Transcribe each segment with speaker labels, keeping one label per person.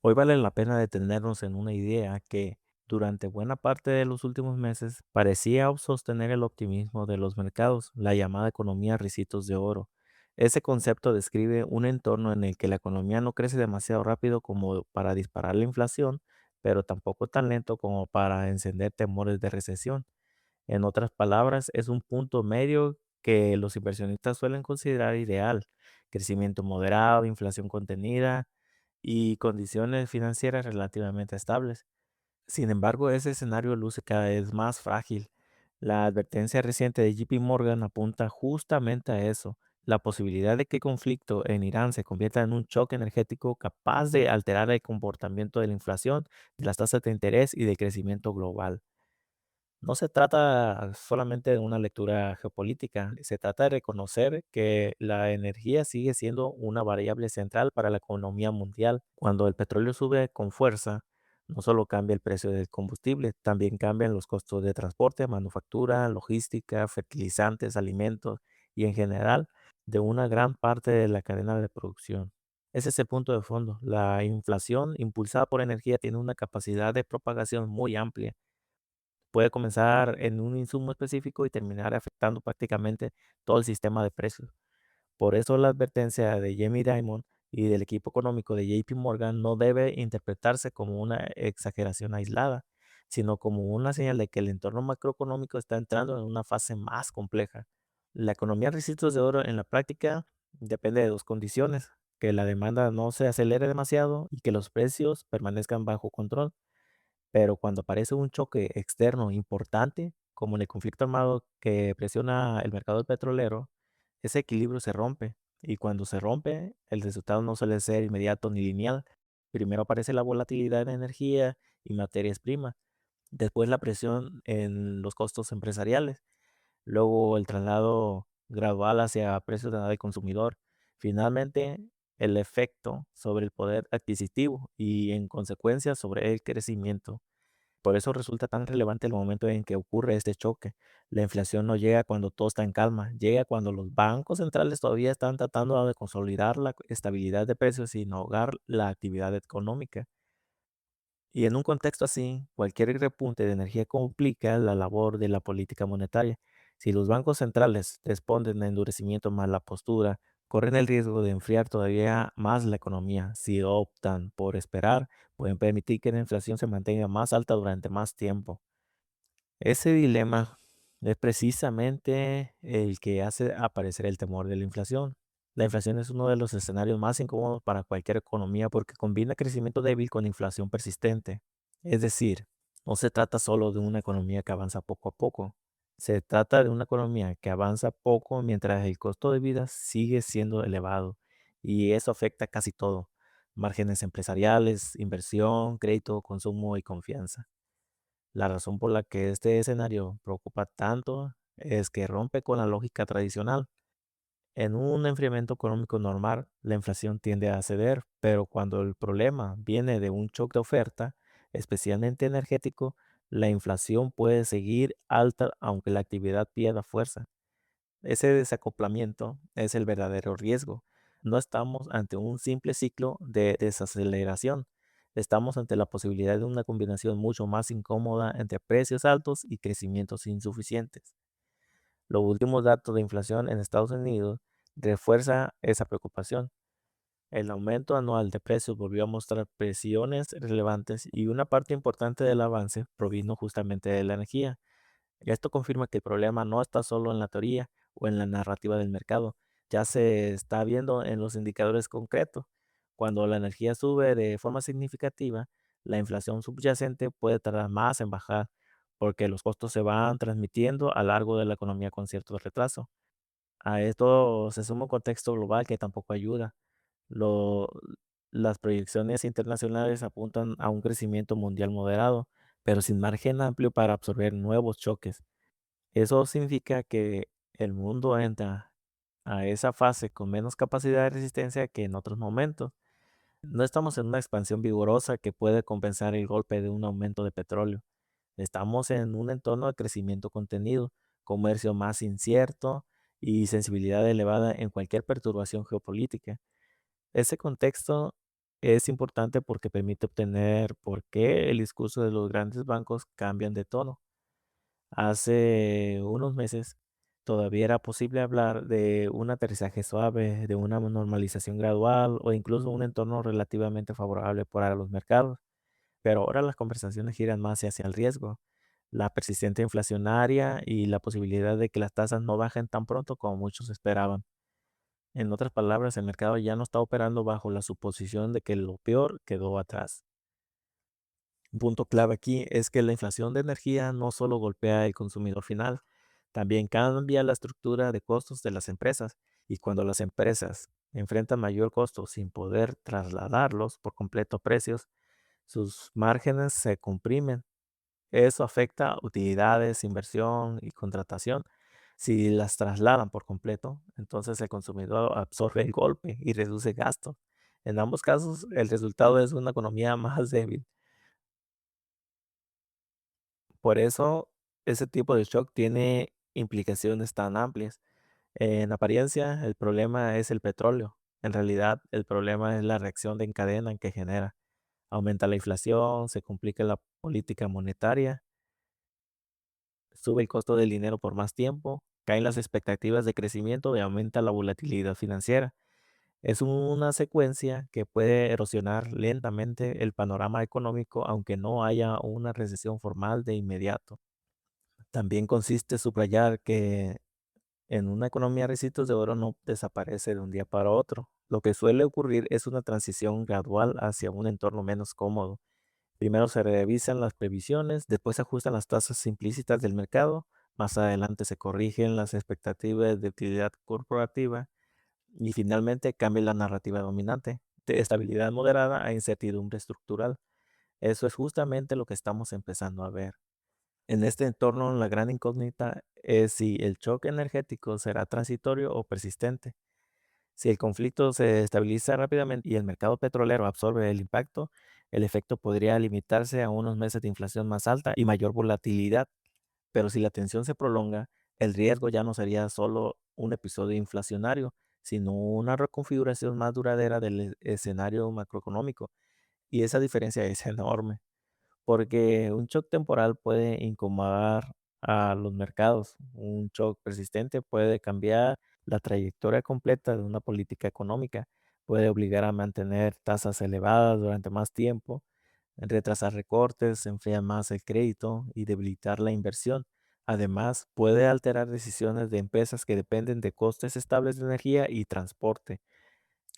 Speaker 1: Hoy vale la pena detenernos en una idea que durante buena parte de los últimos meses parecía sostener el optimismo de los mercados, la llamada economía ricitos de oro. Ese concepto describe un entorno en el que la economía no crece demasiado rápido como para disparar la inflación, pero tampoco tan lento como para encender temores de recesión. En otras palabras, es un punto medio que los inversionistas suelen considerar ideal: crecimiento moderado, inflación contenida y condiciones financieras relativamente estables. Sin embargo, ese escenario luce cada vez más frágil. La advertencia reciente de JP Morgan apunta justamente a eso: la posibilidad de que el conflicto en Irán se convierta en un choque energético capaz de alterar el comportamiento de la inflación, de las tasas de interés y de crecimiento global. No se trata solamente de una lectura geopolítica, se trata de reconocer que la energía sigue siendo una variable central para la economía mundial. Cuando el petróleo sube con fuerza, no solo cambia el precio del combustible, también cambian los costos de transporte, manufactura, logística, fertilizantes, alimentos y en general de una gran parte de la cadena de producción. Ese es el punto de fondo. La inflación impulsada por energía tiene una capacidad de propagación muy amplia. Puede comenzar en un insumo específico y terminar afectando prácticamente todo el sistema de precios. Por eso la advertencia de Jamie Dimon y del equipo económico de JP Morgan no debe interpretarse como una exageración aislada, sino como una señal de que el entorno macroeconómico está entrando en una fase más compleja. La economía de ricitos de oro en la práctica depende de dos condiciones: que la demanda no se acelere demasiado y que los precios permanezcan bajo control. Pero cuando aparece un choque externo importante, como en el conflicto armado que presiona el mercado petrolero, ese equilibrio se rompe. Y cuando se rompe, el resultado no suele ser inmediato ni lineal. Primero aparece la volatilidad de energía y materias primas, después la presión en los costos empresariales, luego el traslado gradual hacia precios de consumidor, finalmente el efecto sobre el poder adquisitivo y en consecuencia sobre el crecimiento. Por eso resulta tan relevante el momento en que ocurre este choque. La inflación no llega cuando todo está en calma, llega cuando los bancos centrales todavía están tratando de consolidar la estabilidad de precios sin ahogar la actividad económica. Y en un contexto así, cualquier repunte de energía complica la labor de la política monetaria. Si los bancos centrales responden a endurecimiento más la postura, corren el riesgo de enfriar todavía más la economía. Si optan por esperar, pueden permitir que la inflación se mantenga más alta durante más tiempo. Ese dilema es precisamente el que hace aparecer el temor de la inflación. La inflación es uno de los escenarios más incómodos para cualquier economía porque combina crecimiento débil con inflación persistente. Es decir, no se trata solo de una economía que avanza poco a poco. Se trata de una economía que avanza poco mientras el costo de vida sigue siendo elevado. Y eso afecta casi todo: márgenes empresariales, inversión, crédito, consumo y confianza. La razón por la que este escenario preocupa tanto es que rompe con la lógica tradicional. En un enfriamiento económico normal, la inflación tiende a ceder, pero cuando el problema viene de un shock de oferta, especialmente energético, la inflación puede seguir alta aunque la actividad pierda fuerza. Ese desacoplamiento es el verdadero riesgo. No estamos ante un simple ciclo de desaceleración. Estamos ante la posibilidad de una combinación mucho más incómoda entre precios altos y crecimientos insuficientes. Los últimos datos de inflación en Estados Unidos refuerza esa preocupación. El aumento anual de precios volvió a mostrar presiones relevantes y una parte importante del avance provino justamente de la energía. Esto confirma que el problema no está solo en la teoría o en la narrativa del mercado, ya se está viendo en los indicadores concretos. Cuando la energía sube de forma significativa, la inflación subyacente puede tardar más en bajar, porque los costos se van transmitiendo a lo largo de la economía con cierto retraso. A esto se suma un contexto global que tampoco ayuda. Lo- las proyecciones internacionales apuntan a un crecimiento mundial moderado, pero sin margen amplio para absorber nuevos choques. Eso significa que el mundo entra a esa fase con menos capacidad de resistencia que en otros momentos. No estamos en una expansión vigorosa que puede compensar el golpe de un aumento de petróleo. Estamos en un entorno de crecimiento contenido, comercio más incierto y sensibilidad elevada en cualquier perturbación geopolítica. Ese contexto Es importante porque permite obtener por qué el discurso de los grandes bancos cambian de tono. Hace unos meses todavía era posible hablar de un aterrizaje suave, de una normalización gradual o incluso un entorno relativamente favorable para los mercados, pero ahora las conversaciones giran más hacia el riesgo, la persistente inflacionaria y la posibilidad de que las tasas no bajen tan pronto como muchos esperaban. En otras palabras, el mercado ya no está operando bajo la suposición de que lo peor quedó atrás. Un punto clave aquí es que la inflación de energía no solo golpea al consumidor final, también cambia la estructura de costos de las empresas. Y cuando las empresas enfrentan mayor costo sin poder trasladarlos por completo a precios, sus márgenes se comprimen. Eso afecta utilidades, inversión y contratación. Si las trasladan por completo, entonces el consumidor absorbe el golpe y reduce gastos. En ambos casos, el resultado es una economía más débil. Por eso, ese tipo de shock tiene implicaciones tan amplias. En apariencia, el problema es el petróleo. En realidad, el problema es la reacción de en cadena que genera. Aumenta la inflación, se complica la política monetaria, sube el costo del dinero por más tiempo, caen las expectativas de crecimiento y aumenta la volatilidad financiera. Es una secuencia que puede erosionar lentamente el panorama económico aunque no haya una recesión formal de inmediato. También consiste subrayar que en una economía ricitos de oro no desaparece de un día para otro. Lo que suele ocurrir es una transición gradual hacia un entorno menos cómodo. Primero se revisan las previsiones, después se ajustan las tasas implícitas del mercado, más adelante se corrigen las expectativas de utilidad corporativa y finalmente cambia la narrativa dominante, de estabilidad moderada a incertidumbre estructural. Eso es justamente lo que estamos empezando a ver. En este entorno, la gran incógnita es si el choque energético será transitorio o persistente. Si el conflicto se estabiliza rápidamente y el mercado petrolero absorbe el impacto, el efecto podría limitarse a unos meses de inflación más alta y mayor volatilidad. Pero si la tensión se prolonga, el riesgo ya no sería solo un episodio inflacionario, sino una reconfiguración más duradera del escenario macroeconómico. Y esa diferencia es enorme. Porque un shock temporal puede incomodar a los mercados. Un shock persistente puede cambiar la trayectoria completa de una política económica, puede obligar a mantener tasas elevadas durante más tiempo, retrasar recortes, enfriar más el crédito y debilitar la inversión. Además, puede alterar decisiones de empresas que dependen de costes estables de energía y transporte.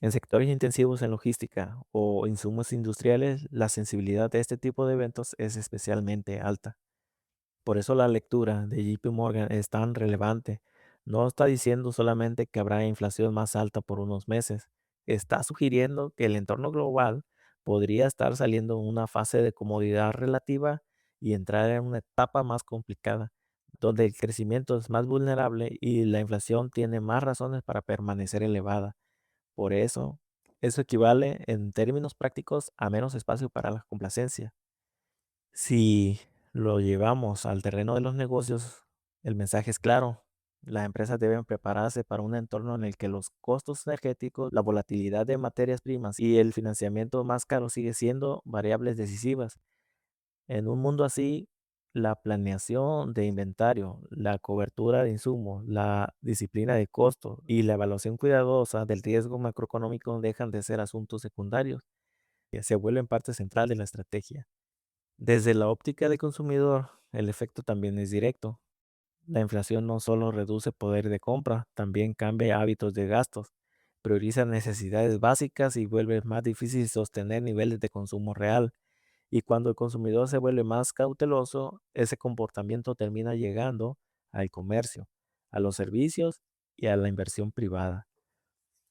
Speaker 1: En sectores intensivos en logística o insumos industriales, la sensibilidad de este tipo de eventos es especialmente alta. Por eso la lectura de JP Morgan es tan relevante. No está diciendo solamente que habrá inflación más alta por unos meses, está sugiriendo que el entorno global podría estar saliendo de una fase de comodidad relativa y entrar en una etapa más complicada, donde el crecimiento es más vulnerable y la inflación tiene más razones para permanecer elevada. Por eso equivale en términos prácticos a menos espacio para la complacencia. Si lo llevamos al terreno de los negocios, el mensaje es claro. Las empresas deben prepararse para un entorno en el que los costos energéticos, la volatilidad de materias primas y el financiamiento más caro sigue siendo variables decisivas. En un mundo así, la planeación de inventario, la cobertura de insumos, la disciplina de costos y la evaluación cuidadosa del riesgo macroeconómico dejan de ser asuntos secundarios y se vuelven parte central de la estrategia. Desde la óptica del consumidor, el efecto también es directo. La inflación no solo reduce poder de compra, también cambia hábitos de gastos, prioriza necesidades básicas y vuelve más difícil sostener niveles de consumo real. Y cuando el consumidor se vuelve más cauteloso, ese comportamiento termina llegando al comercio, a los servicios y a la inversión privada.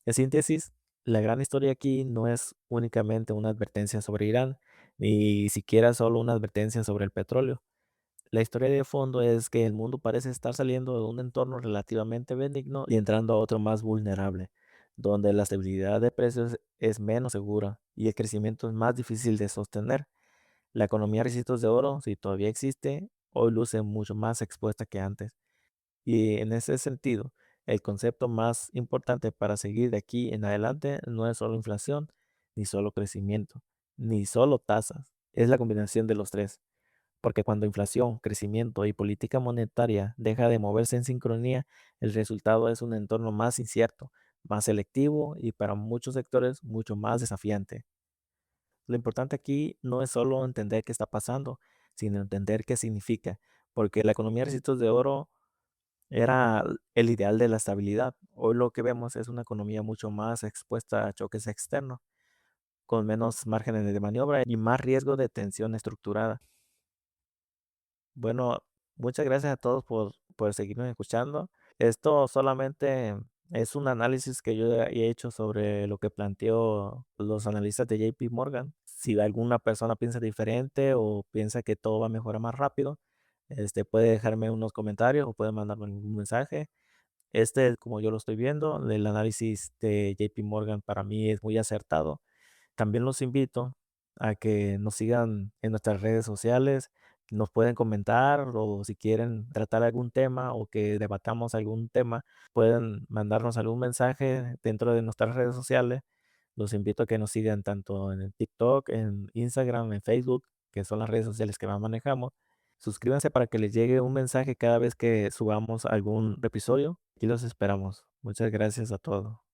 Speaker 1: En síntesis, la gran historia aquí no es únicamente una advertencia sobre Irán, ni siquiera solo una advertencia sobre el petróleo. La historia de fondo es que el mundo parece estar saliendo de un entorno relativamente benigno y entrando a otro más vulnerable, donde la estabilidad de precios es menos segura y el crecimiento es más difícil de sostener. La economía Ricitos de Oro, si todavía existe, hoy luce mucho más expuesta que antes. Y en ese sentido, el concepto más importante para seguir de aquí en adelante no es solo inflación, ni solo crecimiento, ni solo tasas. Es la combinación de los tres. Porque cuando inflación, crecimiento y política monetaria deja de moverse en sincronía, el resultado es un entorno más incierto, más selectivo y para muchos sectores mucho más desafiante. Lo importante aquí no es solo entender qué está pasando, sino entender qué significa, porque la economía de ricitos de oro era el ideal de la estabilidad. Hoy lo que vemos es una economía mucho más expuesta a choques externos, con menos márgenes de maniobra y más riesgo de tensión estructurada. Bueno, muchas gracias a todos por seguirnos escuchando. Esto solamente es un análisis que yo he hecho sobre lo que planteó los analistas de JP Morgan. Si alguna persona piensa diferente o piensa que todo va a mejorar más rápido, puede dejarme unos comentarios o puede mandarme un mensaje. Como yo lo estoy viendo, el análisis de JP Morgan para mí es muy acertado. También los invito a que nos sigan en nuestras redes sociales, nos pueden comentar o si quieren tratar algún tema o que debatamos algún tema, pueden mandarnos algún mensaje dentro de nuestras redes sociales. Los invito a que nos sigan tanto en el TikTok, en Instagram, en Facebook, que son las redes sociales que más manejamos. Suscríbanse para que les llegue un mensaje cada vez que subamos algún episodio y los esperamos. Muchas gracias a todos.